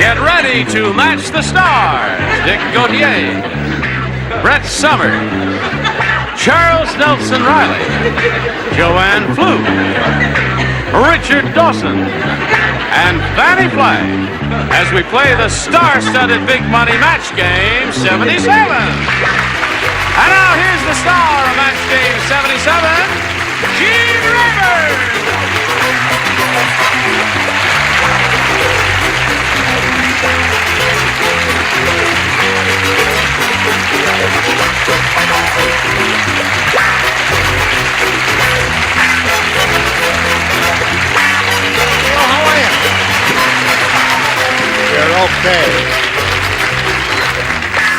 Get ready to match the stars. Dick Gautier, Brett Summer, Charles Nelson Reilly, Joanne Pflug, Richard Dawson, and Fannie Flagg as we play the star-studded big money match game 77. And now here's the star of match game 77, Gene Rivers. You're okay.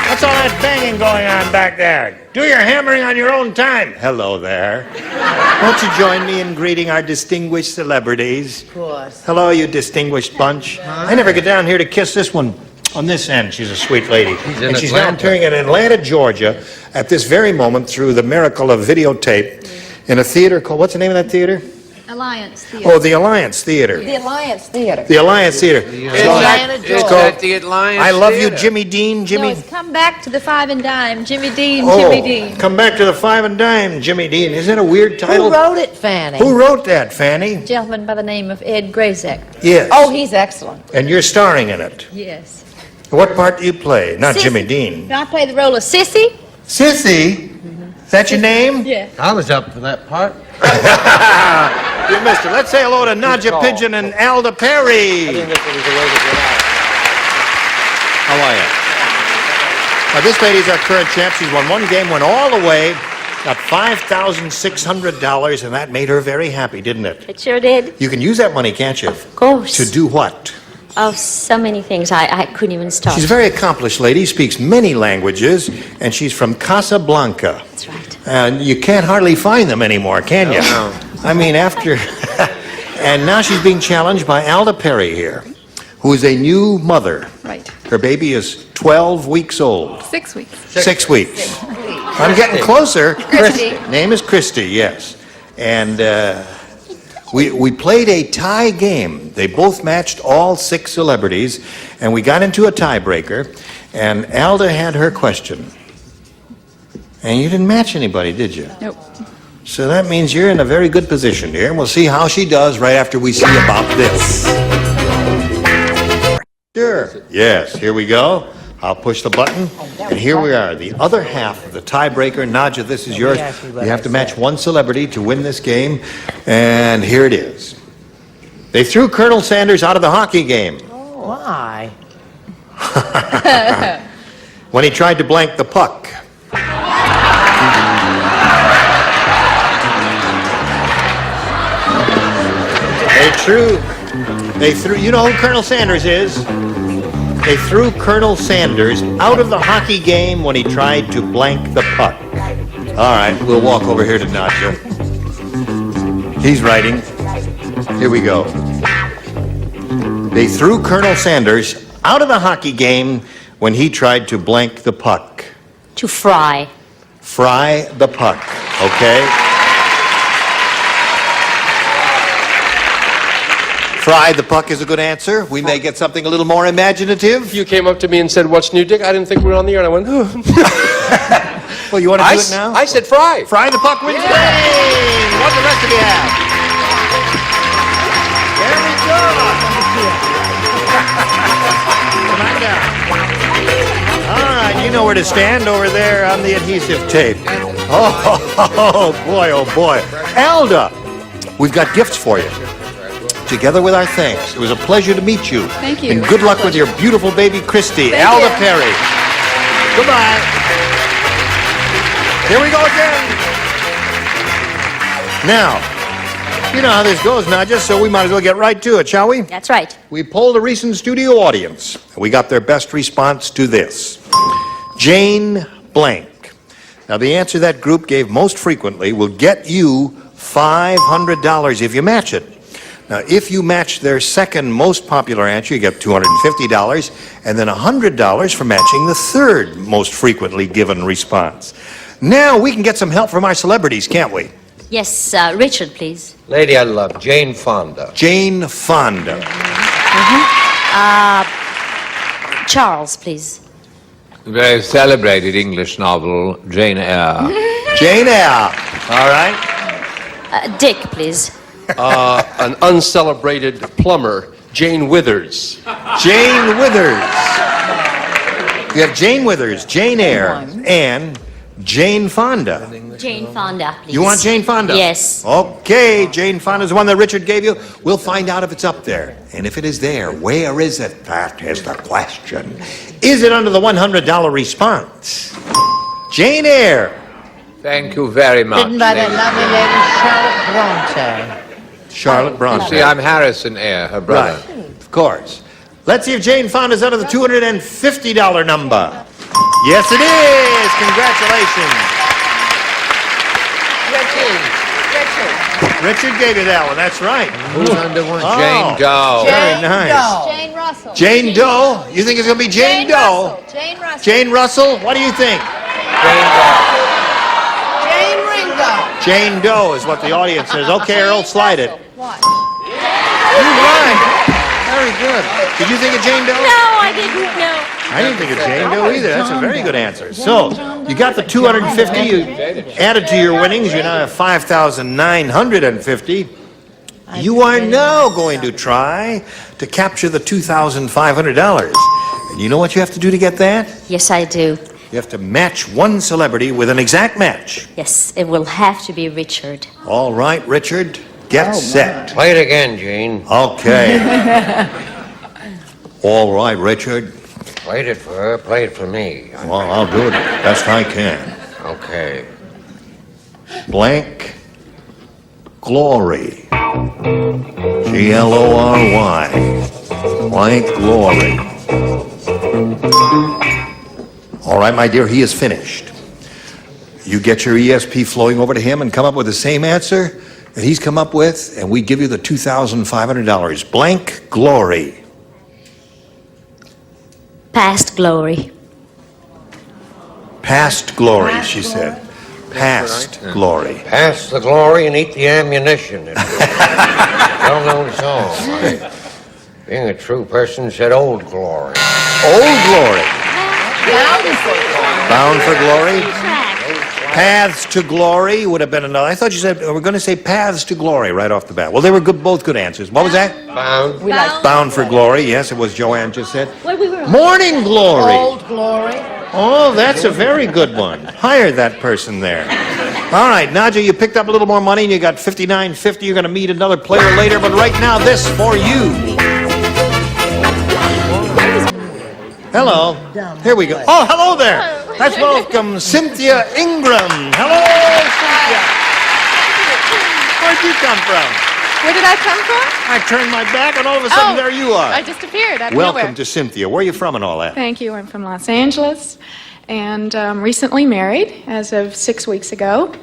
What's all that banging going on back there? Do your hammering on your own time. Hello there. Won't you join me in greeting our distinguished celebrities? Of course. Hello, you distinguished bunch. I never get down here to kiss this one on this end. She's a sweet lady. And she's now appearing in Atlanta, Georgia, at this very moment through the miracle of videotape in a theater called, what's the name of that theater? Alliance Theater. Oh, the Alliance Theater. The Alliance Theater. The Alliance Theater. It's at the Alliance I Love You, Theater. Jimmy Dean. Jimmy. No, it's Come Back to the Five and Dime. Jimmy Dean, Oh, Jimmy Dean. Come Back to the Five and Dime, Jimmy Dean. Isn't that a weird title? Who wrote it, Fannie? Who wrote that, Fannie? A gentleman by the name of Ed Grazek. Yes. Oh, he's excellent. And you're starring in it. Yes. What part do you play? Not Sissy. Jimmy Dean. I play the role of Sissy. Sissy? Is that your name? Yeah. I was up for that part. You missed it. Let's say hello to Nadja Pigeon and Alda Perry. How are you? Now, this lady's our current champ. She's won one game, went all the way, got $5,600, and that made her very happy, didn't it? It sure did. You can use that money, can't you? Of course. To do what? Oh, so many things. I couldn't even start. She's a very accomplished lady, speaks many languages, and she's from Casablanca. That's right. And you can't hardly find them anymore, can you? No. I mean, after... And now she's being challenged by Alda Perry here, who is a new mother. Right. Her baby is 12 weeks old. 6 weeks. 6 weeks. I'm getting closer. Christy. Name is Christy, yes. And we played a tie game. They both matched all 6 celebrities, and we got into a tiebreaker, and Alda had her question. And you didn't match anybody, did you? Nope. So that means you're in a very good position here, and we'll see how she does right after we see about this. Sure. Yes, here we go. I'll push the button, and here we are, the other half of the tiebreaker. Nadja, this is yours. You have to match one celebrity to win this game, and here it is. They threw Colonel Sanders out of the hockey game Why? when he tried to blank the puck. They threw, you know who Colonel Sanders is? They threw Colonel Sanders out of the hockey game when he tried to blank the puck. All right, we'll walk over here to Nadja. He's writing. Here we go. They threw Colonel Sanders out of the hockey game when he tried to blank the puck. To fry. Fry the puck, okay? Fry the puck is a good answer. We may get something a little more imaginative. You came up to me and said, "What's new, Dick?" I didn't think we were on the air, and I went, "Oh." Well, you want to do it now? I said fry. Fry the puck wins the game. What the rest of you have? There we go. Come on down. All right, you know where to stand over there on the adhesive tape. Oh boy. Alda, we've got gifts for you. Together with our thanks. It was a pleasure to meet you. Thank you. And good luck with your beautiful baby, Christy. Thank Alda you. Perry. Goodbye. Here we go again. Now, you know how this goes, Nadja, so we might as well get right to it, shall we? That's right. We polled a recent studio audience. We got their best response to this. Jane Blank. Now, the answer that group gave most frequently will get you $500 if you match it. Now, if you match their second most popular answer, you get $250, and then $100 for matching the third most frequently given response. Now we can get some help from our celebrities, can't we? Yes, Richard, please. Lady I love, Jane Fonda. Jane Fonda. Charles, please. Very celebrated English novel, Jane Eyre. Jane Eyre. All right. Dick, please. An uncelebrated plumber, Jane Withers. Jane Withers. You have Jane Withers, Jane Eyre, and Jane Fonda. Jane Fonda, please. You want Jane Fonda? Yes. Okay, Jane Fonda's the one that Richard gave you. We'll find out if it's up there. And if it is there, where is it? That is the question. Is it under the $100 response? Jane Eyre. Thank you very much. Written by that ladies. lovely lady, Charlotte Bronte. Charlotte Bronte. See, I'm Harrison Eyre, her brother. Right, of course. Let's see if Jane Fonda's under the $250 number. Yes, it is. Congratulations. Richard gave you that one. That's right. Who's under one? Oh. Jane Doe. Very nice. Jane Russell. Jane Doe. You think it's going to be Jane Doe? Russell. Jane Russell. Jane Russell. What do you think? Jane Doe. Jane Ringo. Jane Doe is what the audience says. Okay, Earl, slide it. What? You're right. Very good. Did you think of Jane Doe? No, I didn't know. I didn't think of Jane Doe either. That's a very good answer. So, you got the 250. You added to your winnings. You now have 5,950. You are now going to try to capture the $2,500. And you know what you have to do to get that? Yes, I do. You have to match one celebrity with an exact match. Yes, it will have to be Richard. All right, Richard, get set. Play it again, Gene. Okay. All right, Richard. Played it for her, play it for me. Well, I'll do it best I can. Okay. Blank Glory. Glory. Blank Glory. All right, my dear, he is finished. You get your ESP flowing over to him and come up with the same answer that he's come up with, and we give you the $2,500. Blank Glory. Past glory. Past glory, she said. Past glory. Pass the glory and eat the ammunition. It's a well-known song. Being a true person, said old glory. Old glory. Bound for glory. Paths to glory would have been another. I thought you said we're going to say paths to glory right off the bat. Well, they were good, both good answers. What was that? Bound. Bound for glory. Yes, it was Joanne just said. Well, we were Morning glory. Old Glory. Oh, that's a very good one. Hire that person there. All right, Nadja, you picked up a little more money and you got $59.50. You're going to meet another player later, but right now, this for you. Hello. Here we go. Oh, hello there. Let's welcome Cynthia Ingram. Hello, Cynthia. Where'd you come from? Where did I come from? I turned my back and all of a sudden there you are. I just appeared out of Welcome nowhere. to Cynthia. Where are you from and all that? Thank you. I'm from Los Angeles and recently married as of 6 weeks ago.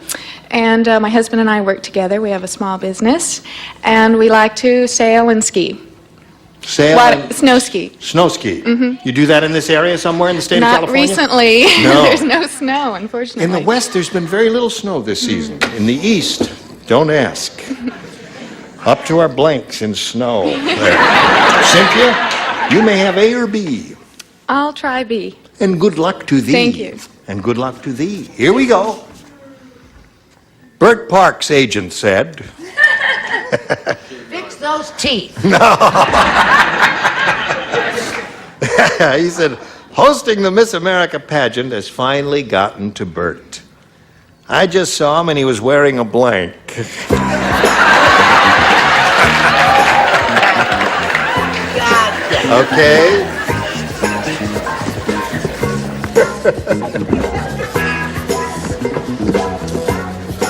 And my husband and I work together. We have a small business and we like to sail and ski. Sail and Snow ski. snow ski. You do that in this area somewhere in the state of Not California? recently. No. There's no snow, unfortunately. In the west, there's been very little snow this season. In the east, don't ask. Up to our blanks in snow. There. Cynthia, you may have A or B. I'll try B. And good luck to thee. Thank you. And good luck to thee. Here we go. Bert Park's agent said, Fix those teeth. he said, hosting the Miss America pageant has finally gotten to Bert. I just saw him and he was wearing a blank. Okay.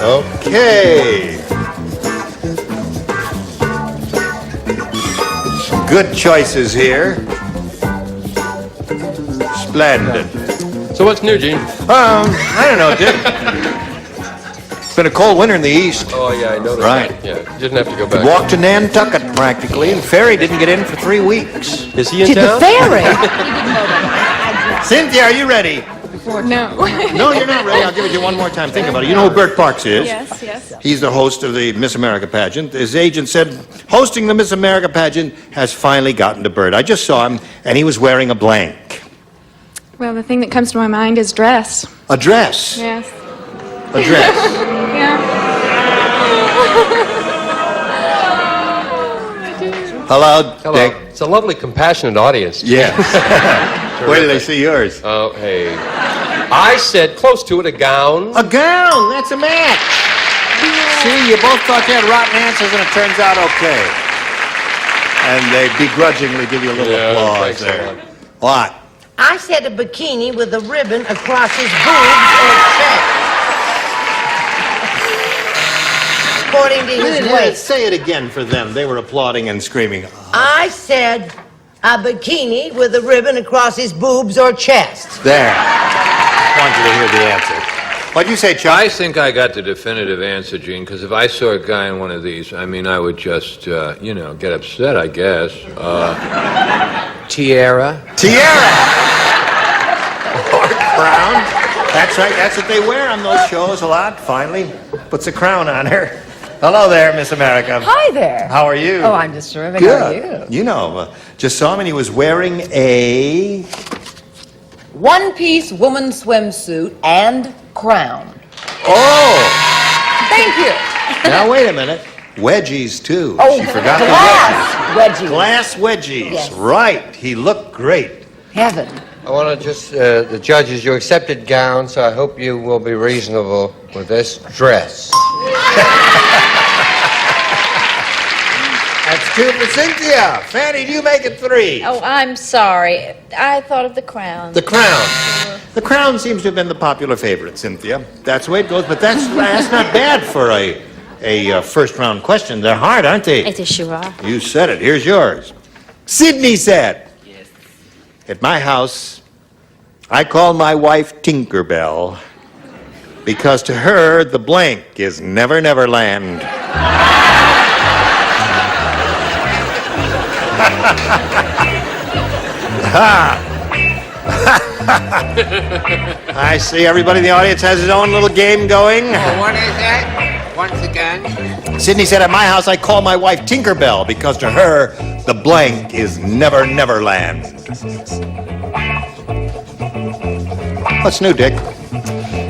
Okay. Some good choices here. Splendid. So what's new, Gene? I don't know, Dick. It's been a cold winter in the east. Oh, yeah, I know that. Right. Yeah, didn't have to go back. Walked to Nantucket practically, and Ferry didn't get in for 3 weeks. Is he in To the town? ferry. Cynthia, are you ready? No. No, you're not ready. I'll give it to you one more time. Think about it. You know who Bert Parks is? Yes, yes. He's the host of the Miss America pageant. His agent said, hosting the Miss America pageant has finally gotten to Bert. I just saw him, and he was wearing a blank. Well, the thing that comes to my mind is dress. A dress. Yes. A dress. Yeah. Hello, Hello. Dick. It's a lovely, compassionate audience. Yes. Where did I see yours? Oh, hey. I said close to it, a gown. A gown. That's a match. See, you both thought you had rotten answers, and it turns out okay. And they begrudgingly give you a little applause thanks there. a lot. What? I said a bikini with a ribbon across his boobs or chest. According to his waist. Say it again for them. They were applauding and screaming. I said a bikini with a ribbon across his boobs or chest. There. I want you to hear the answer. What'd you say, Chuck? I think I got the definitive answer, Gene, because if I saw a guy in one of these, I mean, I would just, get upset, I guess. Tiara. Tiara. Or crown. That's right. That's what they wear on those shows a lot. Finally, puts a crown on her. Hello there, Miss America. Hi there. How are you? Oh, I'm just terrific. Good. How are you? You know, just saw him and he was wearing a... One-piece woman swimsuit and crown. Oh! Thank you. Now, wait a minute. Wedgies, too. Oh, She forgot glass wedgie. Glass wedgies. Yes. Right. He looked great. Heaven. I want to just, the judges, you accepted gown, so I hope you will be reasonable with this dress. That's two for Cynthia. Fannie, do you make it 3? Oh, I'm sorry. I thought of the crown. The crown. The crown seems to have been the popular favorite, Cynthia. That's the way it goes, but that's not bad for a first-round question. They're hard, aren't they? It is sure are. You said it. Here's yours. Sydney said, yes. At my house, I call my wife Tinkerbell because to her, the blank is Never Never Land. I see everybody in the audience has his own little game going. Oh, what is that? Once again? Sydney said, at my house, I call my wife Tinkerbell because to her, the blank is Never Never Land. What's new, Dick?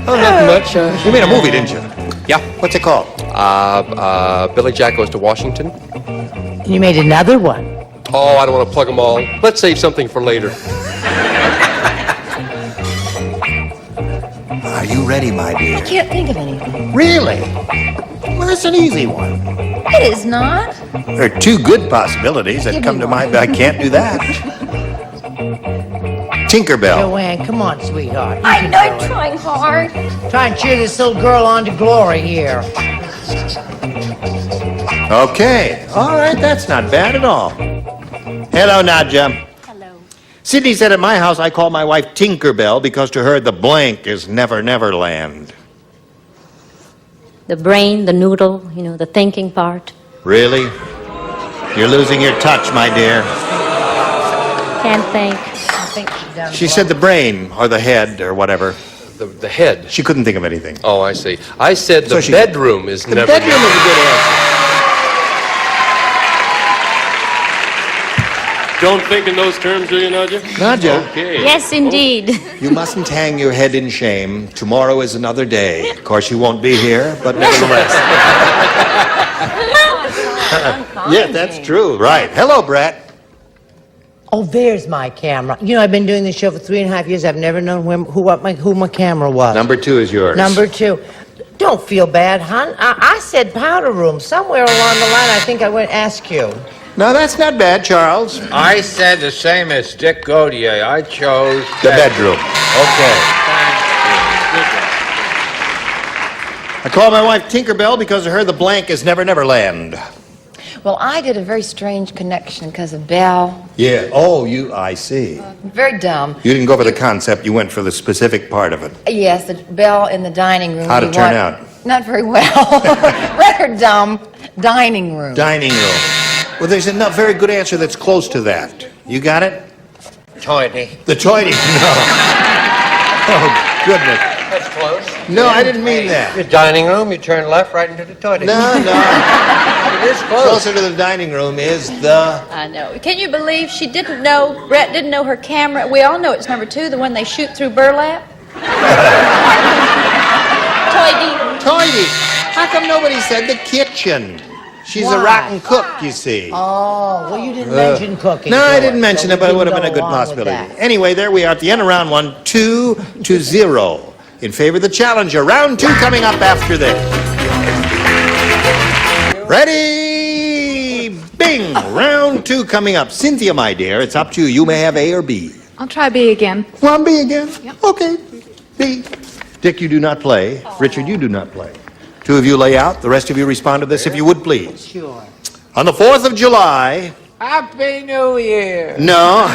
Oh, nothing much. You made a movie, didn't you? Yeah. What's it called? Billy Jack Goes to Washington. You made another one. Oh, I don't want to plug them all. Let's save something for later. Are you ready, my dear? I can't think of anything. Really? Well, it's an easy one. It is not. There are 2 good possibilities that come to mind, but I can't do that. Tinkerbell. Joanne, come on, sweetheart. You I can know, do I'm it. trying hard. Try and cheer this little girl on to glory here. Okay. All right, that's not bad at all. Hello, Nadja. Hello. Sydney said, at my house, I call my wife Tinkerbell because to her, the blank is Never Never Land. The brain, the noodle, the thinking part. Really? You're losing your touch, my dear. Can't think. I think she's done. She said the brain, or the head, or whatever. The head. She couldn't think of anything. Oh, I see. I said the So she- bedroom is The never... bedroom is a good answer. Don't think in those terms, do you, Nadja? Nadja, Okay. Yes, indeed. you mustn't hang your head in shame. Tomorrow is another day. Of course, you won't be here, but nevertheless. Yeah, that's true. Right. Hello, Brett. Oh, there's my camera. You know, I've been doing this show for 3.5 years. I've never known who my camera was. Number 2 is yours. Number 2. Don't feel bad, hon. I said powder room. Somewhere along the line, I think I went ask you. No, that's not bad, Charles. I said the same as Dick Gautier. I chose... The bedroom. Okay. I call my wife Tinkerbell because to her the blank is Never Never Land. Well, I did a very strange connection because of Belle. Yeah. Oh, I see. Very dumb. You didn't go for the concept, you went for the specific part of it. Yes, the Belle in the dining room. How'd it turn out? Not very well. Rather dumb. Dining room. Dining room. Well, there's a very good answer that's close to that. You got it? Toity. The toity. No. Oh, goodness. That's close. No, I didn't mean that. Your dining room, you turn left right into the toilet. No. It is close. Closer to the dining room is the... I know. Can you believe she didn't know, Brett didn't know her camera? We all know it's number 2, the one they shoot through burlap. Toity. How come nobody said the kitchen? She's a Why? rotten cook, you see. Oh, well, you didn't mention cooking. No, I George, didn't mention so it, but it we would have can been a good go along with possibility. that. Anyway, there we are at the end of round 1, 2-0 in favor of the challenger. Round 2 coming up after this. Ready? Bing! Round 2 coming up. Cynthia, my dear, it's up to you. You may have A or B. I'll try B again. Want B again? Yep. Okay. B. Dick, you do not play. Richard, you do not play. 2 of you lay out. The rest of you respond to this, if you would, please. Sure. On the 4th of July... Happy New Year. No.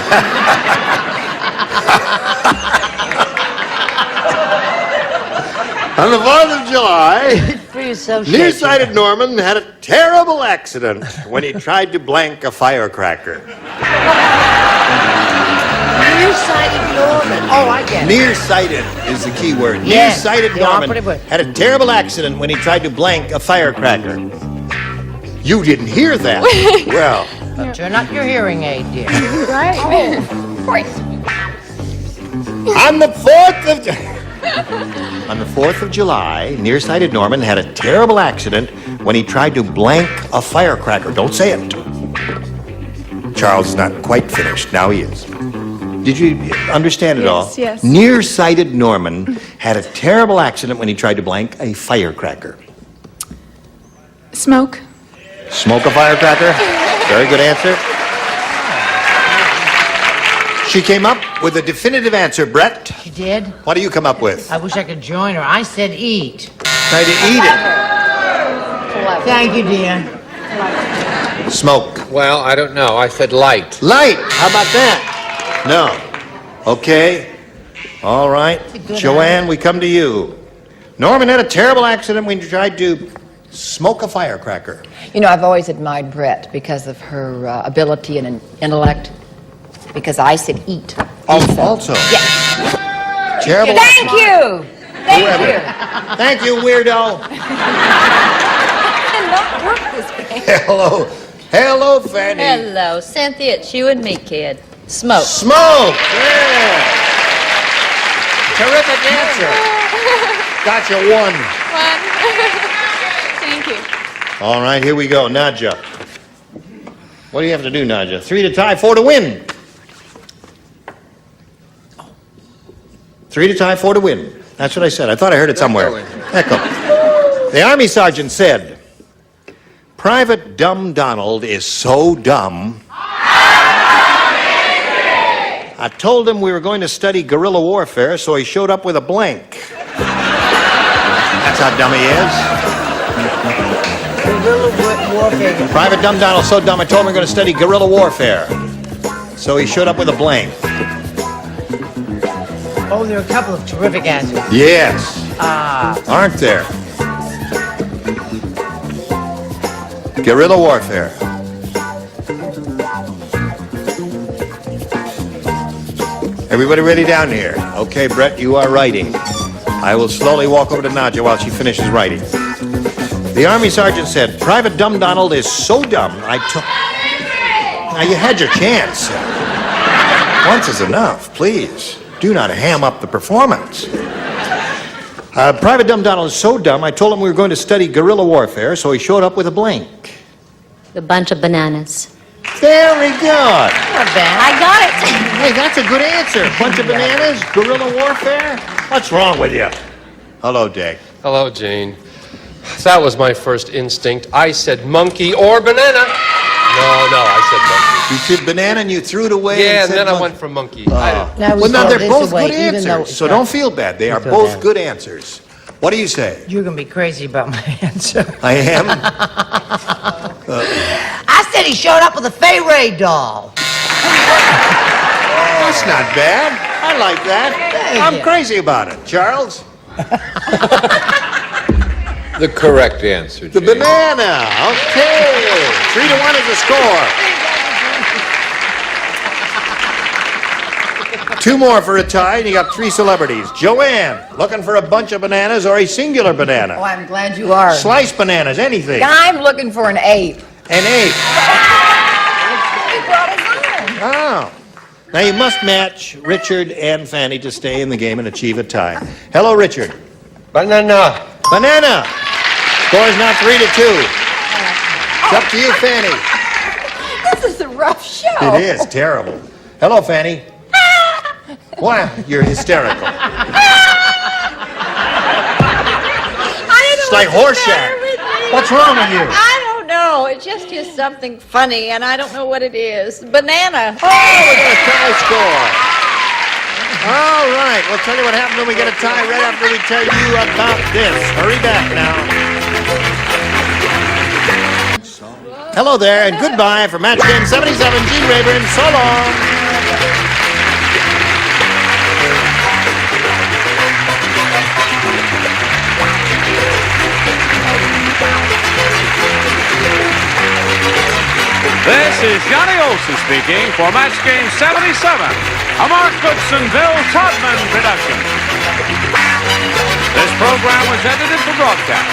On the 4th of July, Free association. nearsighted Norman had a terrible accident when he tried to blank a firecracker. Nearsighted Norman. Oh, I get it. Nearsighted is the key word. Yes, Nearsighted the Norman operative word. had a terrible accident when he tried to blank a firecracker. You didn't hear that. Well, But turn up your hearing aid, dear. Right. on the 4th of July, nearsighted Norman had a terrible accident when he tried to blank a firecracker. Don't say it. Charles is not quite finished. Now he is. Did you understand it all? Yes. Nearsighted Norman had a terrible accident when he tried to blank a firecracker. Smoke. Smoke a firecracker? Very good answer. She came up with a definitive answer, Brett. You did? What do you come up with? I wish I could join her. I said eat. Try to eat Thank you, dear. it. Smoke. Well, I don't know. I said light. Light. How about that? No. Okay. All right. good Joanne, we come to you. Norman had a terrible accident when he tried to smoke a firecracker. You know, I've always admired Brett because of her ability and intellect. Because I said eat. Also. Yes. Terrible Thank accident. you. Thank Whoever. you. Thank you, weirdo. Hello. Hello, Fannie. Hello, Cynthia, it's you and me, kid. Smoke. Smoke. Yeah. Terrific answer. Got you one. Thank you. All right, here we go. Nadja. What do you have to do, Nadja? 3 to tie, 4 to win. 3 to tie, 4 to win. That's what I said. I thought I heard it somewhere. Echo. The Army sergeant said, Private Dumb Donald is so dumb. I told him we were going to study guerrilla warfare, so he showed up with a blank. That's how dumb he is. Guerrilla warfare. Private Dumb Donald's so dumb, I told him we were going to study guerrilla warfare. So he showed up with a blank. Oh, there are a couple of terrific answers. Yes. Aren't there? Guerrilla warfare. Everybody ready down here? Okay, Brett, you are writing. I will slowly walk over to Nadja while she finishes writing. The Army sergeant said, Private Dumb Donald is so dumb, Now, you had your chance. Once is enough, please. Do not ham up the performance. Private Dumb Donald is so dumb, I told him we were going to study guerrilla warfare, so he showed up with a blank. A bunch of bananas. Very good. Not bad. I got it. Hey, that's a good answer. Bunch of bananas, guerrilla warfare. What's wrong with you? Hello, Dick. Hello, Jane. That was my first instinct. I said monkey or banana. No, I said monkey. You said banana and you threw it away. Yeah, and said then I monkey. went for monkey. Now we Well, now throw they're this both away, good even though answers, it's so not- don't feel bad. They are feel both bad. good answers. What do you say? You're going to be crazy about my answer. I am? I said he showed up with a Fay Ray doll. That's not bad. I like that. I'm you. crazy about it. Charles? The correct answer, The Jane. banana. Okay. 3 to 1 is the score. Two more for a tie, and you got three celebrities. Joanne, looking for a bunch of bananas or a singular banana? Oh, I'm glad you are. Sliced bananas, anything. I'm looking for an ape. An ape. He brought his own. Oh. Now you must match Richard and Fannie to stay in the game and achieve a tie. Hello, Richard. Banana. Banana. Score is now 3-2. It's up to you, Fannie. This is a rough show. It is terrible. Hello, Fannie. Wow, you're hysterical. It's like Horseshack. What's wrong with you? I don't know. It just is something funny, and I don't know what it is. Banana. Oh, we got a tie score. All right, we'll tell you what happens when we get a tie right after we tell you about this. Hurry back now. Hello there, and goodbye for Match Game 77. Gene Rayburn, so long. This is Johnny Olson speaking for Match Game 77, a Mark Goodson, Bill Todman production. This program was edited for broadcast.